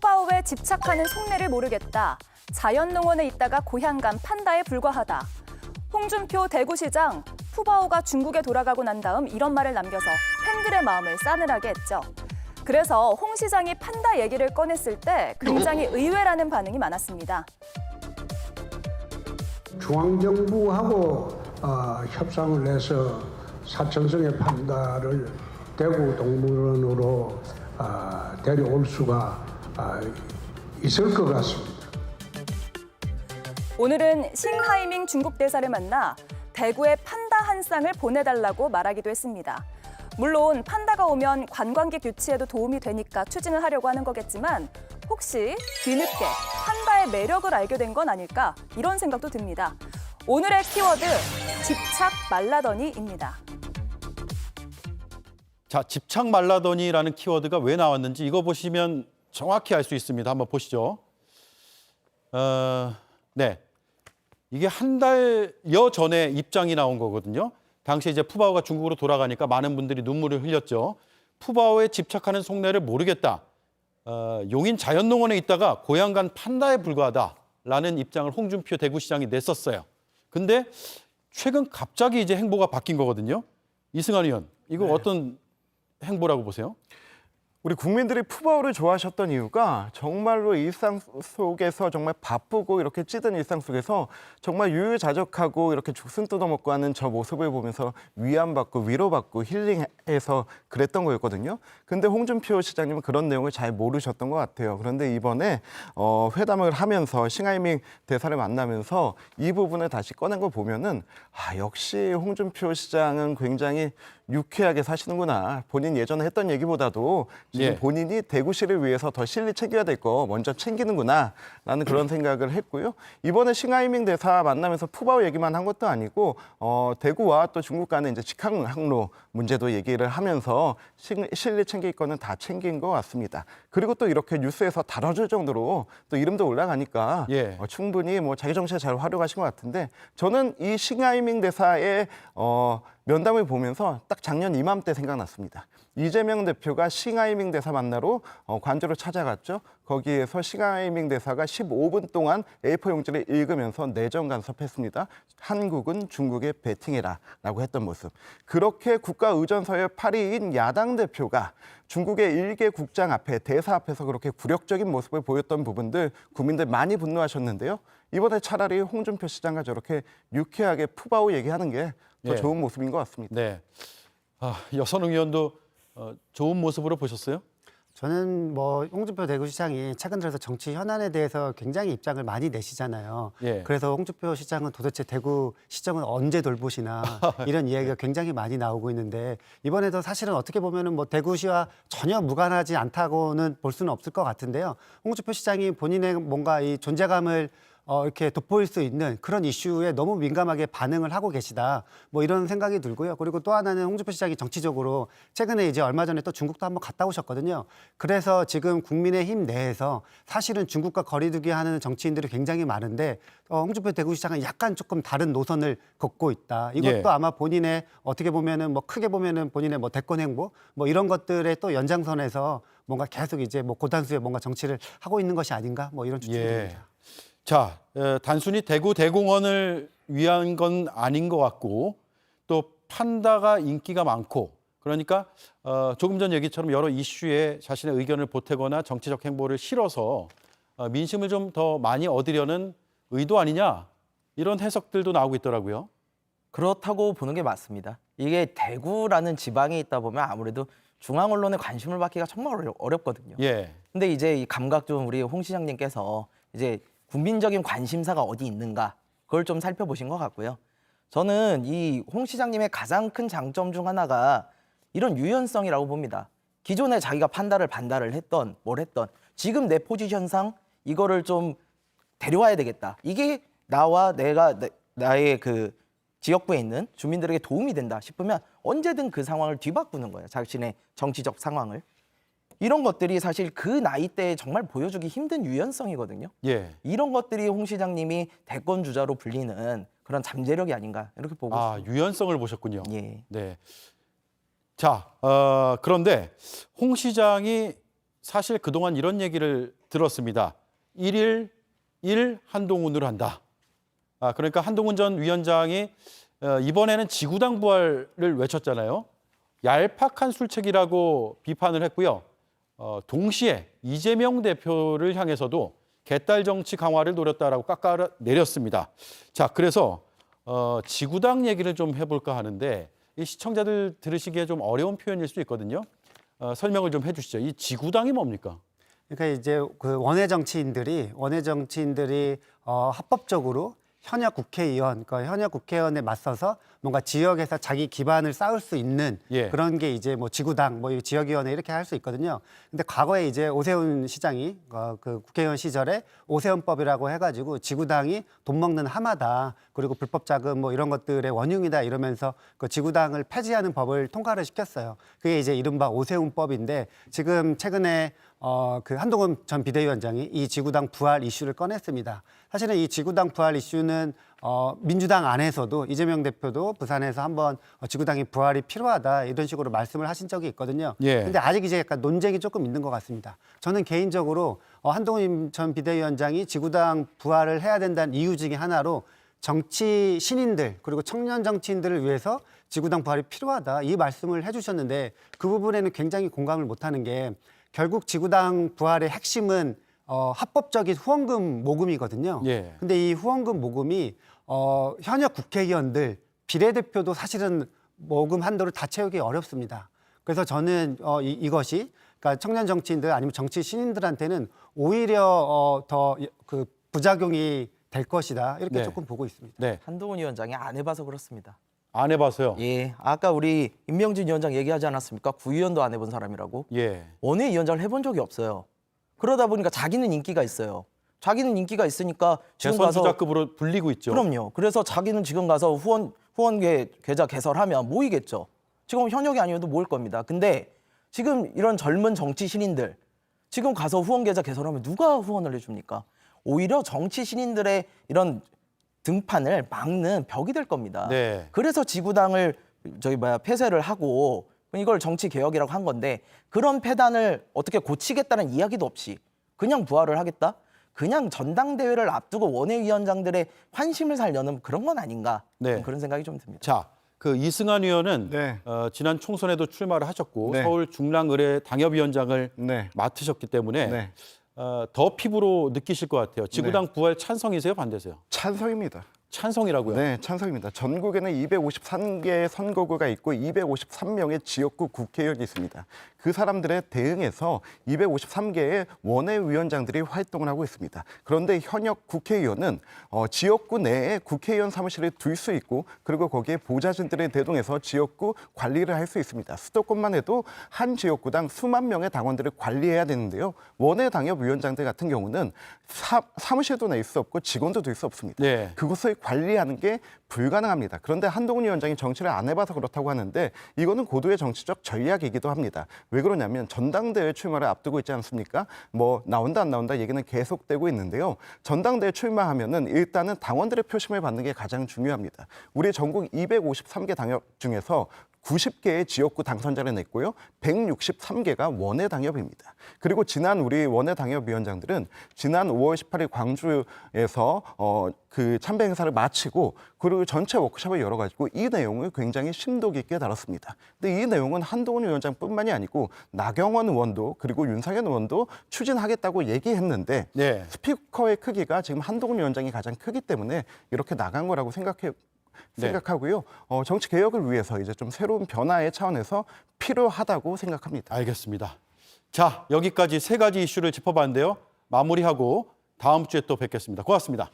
푸바오에 집착하는 속내를 모르겠다. 자연농원에 있다가 고향 간 판다에 불과하다. 홍준표 대구시장, 푸바오가 중국에 돌아가고 난 다음 이런 말을 남겨서 팬들의 마음을 싸늘하게 했죠. 그래서 홍 시장이 판다 얘기를 꺼냈을 때 굉장히 의외라는 반응이 많았습니다. 중앙정부하고 협상을 해서 사천성의 판다를 대구 동물원으로 데려올 수가 있을 것 같습니다. 오늘은 싱하이밍 중국 대사를 만나 대구에 판다 한 쌍을 보내달라고 말하기도 했습니다. 물론 판다가 오면 관광객 유치에도 도움이 되니까 추진을 하려고 하는 거겠지만 혹시 뒤늦게 판다의 매력을 알게 된 건 아닐까 이런 생각도 듭니다. 오늘의 키워드 집착 말라더니입니다. 자, 집착 말라더니라는 키워드가 왜 나왔는지 이거 보시면 정확히 알 수 있습니다. 한번 보시죠. 네, 이게 한 달여 전에 입장이 나온 거거든요. 당시 이제 푸바오가 중국으로 돌아가니까 많은 분들이 눈물을 흘렸죠. 푸바오에 집착하는 속내를 모르겠다. 용인 자연농원에 있다가 고향 간 판다에 불과하다라는 입장을 홍준표 대구시장이 냈었어요. 근데 최근 갑자기 이제 행보가 바뀐 거거든요. 이승환 의원, 이거 어떤 행보라고 보세요? 우리 국민들이 푸바오를 좋아하셨던 이유가 정말로 일상 속에서 정말 바쁘고 이렇게 찌든 일상 속에서 정말 유유자적하고 이렇게 죽순 뜯어먹고 하는 저 모습을 보면서 위안받고 위로받고 힐링해서 그랬던 거였거든요. 근데 홍준표 시장님은 그런 내용을 잘 모르셨던 것 같아요. 그런데 이번에 회담을 하면서 싱하이밍 대사를 만나면서 이 부분을 다시 꺼낸 걸 보면은 역시 홍준표 시장은 굉장히 유쾌하게 사시는구나. 본인 예전에 했던 얘기보다도 지금 본인이 대구시를 위해서 더 실리 챙겨야 될 거 먼저 챙기는구나 라는 그런 생각을 했고요. 이번에 싱하이밍 대사 만나면서 푸바오 얘기만 한 것도 아니고 대구와 또 중국 간의 이제 직항로 문제도 얘기를 하면서 실리 챙길 거는 다 챙긴 것 같습니다. 그리고 또 이렇게 뉴스에서 다뤄줄 정도로 또 이름도 올라가니까 충분히 뭐 자기 정치에 잘 활용하신 것 같은데 저는 이 싱하이밍 대사의 면담을 보면서 딱 작년 이맘때 생각났습니다. 이재명 대표가 싱하이밍 대사 만나러 관저로 찾아갔죠. 거기에서 싱하이밍 대사가 15분 동안 A4 용지를 읽으면서 내정 간섭했습니다. 한국은 중국에 베팅해라 라고 했던 모습. 그렇게 국가의전서의 8위인 야당 대표가 중국의 일개 국장 앞에 대사 앞에서 그렇게 굴욕적인 모습을 보였던 부분들 국민들 많이 분노하셨는데요. 이번에 차라리 홍준표 시장과 저렇게 유쾌하게 푸바오 얘기하는 게 더 좋은 모습인 것 같습니다. 네, 여선웅 의원도 좋은 모습으로 보셨어요? 저는 뭐 홍준표 대구시장이 최근 들어서 정치 현안에 대해서 굉장히 입장을 많이 내시잖아요. 그래서 홍준표 시장은 도대체 대구 시정은 언제 돌보시나 이런 이야기가 굉장히 많이 나오고 있는데 이번에도 사실은 어떻게 보면은 뭐 대구시와 전혀 무관하지 않다고는 볼 수는 없을 것 같은데요. 홍준표 시장이 본인의 뭔가 이 존재감을 이렇게 돋보일 수 있는 그런 이슈에 너무 민감하게 반응을 하고 계시다. 뭐 이런 생각이 들고요. 그리고 또 하나는 홍준표 시장이 정치적으로 최근에 이제 얼마 전에 또 중국도 한번 갔다 오셨거든요. 그래서 지금 국민의힘 내에서 사실은 중국과 거리두기 하는 정치인들이 굉장히 많은데 홍준표 대구시장은 약간 조금 다른 노선을 걷고 있다. 이것도 아마 본인의 어떻게 보면은 뭐 크게 보면은 본인의 뭐 대권 행보 뭐 이런 것들의 또 연장선에서 뭔가 계속 이제 뭐 고단수의 뭔가 정치를 하고 있는 것이 아닌가 뭐 이런 추측이 듭니다. 자, 단순히 대구 대공원을 위한 건 아닌 것 같고 또 판다가 인기가 많고 그러니까 조금 전 얘기처럼 여러 이슈에 자신의 의견을 보태거나 정치적 행보를 실어서 민심을 좀 더 많이 얻으려는 의도 아니냐 이런 해석들도 나오고 있더라고요. 그렇다고 보는 게 맞습니다. 이게 대구라는 지방에 있다 보면 아무래도 중앙 언론의 관심을 받기가 정말 어렵거든요. 근데 이제 이 감각 좀 우리 홍 시장님께서 이제 국민적인 관심사가 어디 있는가 그걸 좀 살펴보신 것 같고요. 저는 이 홍 시장님의 가장 큰 장점 중 하나가 이런 유연성이라고 봅니다. 기존에 자기가 판다를 반다를 했던 뭘 했던 지금 내 포지션상 이거를 좀 데려와야 되겠다. 이게 나와 나의 그 지역구에 있는 주민들에게 도움이 된다 싶으면 언제든 그 상황을 뒤바꾸는 거예요. 자신의 정치적 상황을. 이런 것들이 사실 그 나이대에 정말 보여주기 힘든 유연성이거든요. 이런 것들이 홍 시장님이 대권 주자로 불리는 그런 잠재력이 아닌가 이렇게 보고 있습니다. 유연성을 보셨군요. 네. 자, 그런데 홍 시장이 사실 그동안 이런 얘기를 들었습니다. 1일 1 한동훈으로 한다. 그러니까 한동훈 전 위원장이 이번에는 지구당 부활을 외쳤잖아요. 얄팍한 술책이라고 비판을 했고요. 동시에 이재명 대표를 향해서도 개딸 정치 강화를 노렸다라고 깎아내렸습니다. 자, 그래서 지구당 얘기를 좀 해볼까 하는데 이 시청자들 들으시기에 좀 어려운 표현일 수 있거든요. 설명을 좀 해주시죠. 이 지구당이 뭡니까? 그러니까 이제 그 원외 정치인들이 합법적으로 현역 국회의원, 그러니까 현역 국회의원에 맞서서 뭔가 지역에서 자기 기반을 쌓을 수 있는 예. 그런 게 이제 뭐 지구당, 뭐 지역위원회 이렇게 할 수 있거든요. 근데 과거에 이제 오세훈 시장이 그 국회의원 시절에 오세훈법이라고 해가지고 지구당이 돈 먹는 하마다 그리고 불법 자금 뭐 이런 것들의 원흉이다 이러면서 그 지구당을 폐지하는 법을 통과를 시켰어요. 그게 이제 이른바 오세훈법인데 지금 최근에 그 한동훈 전 비대위원장이 이 지구당 부활 이슈를 꺼냈습니다. 사실은 이 지구당 부활 이슈는 민주당 안에서도 이재명 대표도 부산에서 한번 지구당의 부활이 필요하다 이런 식으로 말씀을 하신 적이 있거든요. 예. 근데 아직 이제 약간 논쟁이 조금 있는 것 같습니다. 저는 개인적으로 한동훈 전 비대위원장이 지구당 부활을 해야 된다는 이유 중에 하나로 정치 신인들 그리고 청년 정치인들을 위해서 지구당 부활이 필요하다 이 말씀을 해주셨는데 그 부분에는 굉장히 공감을 못하는 게 결국 지구당 부활의 핵심은 합법적인 후원금 모금이거든요. 예. 근데 이 후원금 모금이 현역 국회의원들 비례대표도 사실은 모금 한도를 다 채우기 어렵습니다. 그래서 저는 이것이 그러니까 청년 정치인들 아니면 정치 신인들한테는 오히려 더 그 부작용이 될 것이다 이렇게 네. 조금 보고 있습니다. 네, 한동훈 위원장이 안 해봐서 그렇습니다. 안 해봐서요. 예, 아까 우리 임명진 위원장 얘기하지 않았습니까? 구의원도 안 해본 사람이라고. 예. 원외위원장을 해본 적이 없어요. 그러다 보니까 자기는 인기가 있어요. 자기는 인기가 있으니까 지금 가서 대선주자급으로 불리고 있죠. 그럼요. 그래서 자기는 지금 가서 후원계 계좌 개설하면 모이겠죠. 지금 현역이 아니어도 모일 겁니다. 근데 지금 이런 젊은 정치 신인들 지금 가서 후원 계좌 개설하면 누가 후원을 해줍니까? 오히려 정치 신인들의 이런 등판을 막는 벽이 될 겁니다. 네. 그래서 지구당을 폐쇄를 하고 이걸 정치 개혁이라고 한 건데 그런 폐단을 어떻게 고치겠다는 이야기도 없이 그냥 부활을 하겠다? 그냥 전당대회를 앞두고 원외위원장들의 환심을 살려는 그런 건 아닌가? 네. 그런 생각이 좀 듭니다. 자, 그 이승환 의원은 네. 지난 총선에도 출마를 하셨고 네. 서울 중랑의뢰 당협위원장을 네. 맡으셨기 때문에 네. 더 피부로 느끼실 것 같아요. 지구당 부활 찬성이세요, 반대세요? 찬성입니다. 찬성이라고요? 네, 찬성입니다. 전국에는 253개의 선거구가 있고 253명의 지역구 국회의원이 있습니다. 그 사람들에 대응해서 253개의 원외위원장들이 활동을 하고 있습니다. 그런데 현역 국회의원은 지역구 내에 국회의원 사무실을 둘 수 있고 그리고 거기에 보좌진들을 대동해서 지역구 관리를 할 수 있습니다. 수도권만 해도 한 지역구당 수만 명의 당원들을 관리해야 되는데요. 원외 당협위원장들 같은 경우는 사무실도 낼 수 없고 직원도 둘 수 없습니다. 네. 그것을 관리하는 게 불가능합니다. 그런데 한동훈 위원장이 정치를 안 해봐서 그렇다고 하는데 이거는 고도의 정치적 전략이기도 합니다. 왜 그러냐면 전당대회 출마를 앞두고 있지 않습니까? 뭐 나온다 안 나온다 얘기는 계속되고 있는데요. 전당대회 출마하면은 일단은 당원들의 표심을 받는 게 가장 중요합니다. 우리 전국 253개 당협 중에서 90개의 지역구 당선자를 냈고요. 163개가 원외 당협입니다. 그리고 지난 우리 원외 당협위원장들은 지난 5월 18일 광주에서 그 참배 행사를 마치고 그리고 전체 워크숍을 열어가지고 이 내용을 굉장히 심도 깊게 다뤘습니다. 근데 이 내용은 한동훈 위원장뿐만이 아니고 나경원 의원도 그리고 윤상현 의원도 추진하겠다고 얘기했는데 네. 스피커의 크기가 지금 한동훈 위원장이 가장 크기 때문에 이렇게 나간 거라고 생각하고요. 정치 개혁을 위해서 이제 좀 새로운 변화의 차원에서 필요하다고 생각합니다. 알겠습니다. 자, 여기까지 세 가지 이슈를 짚어봤는데요. 마무리하고 다음 주에 또 뵙겠습니다. 고맙습니다.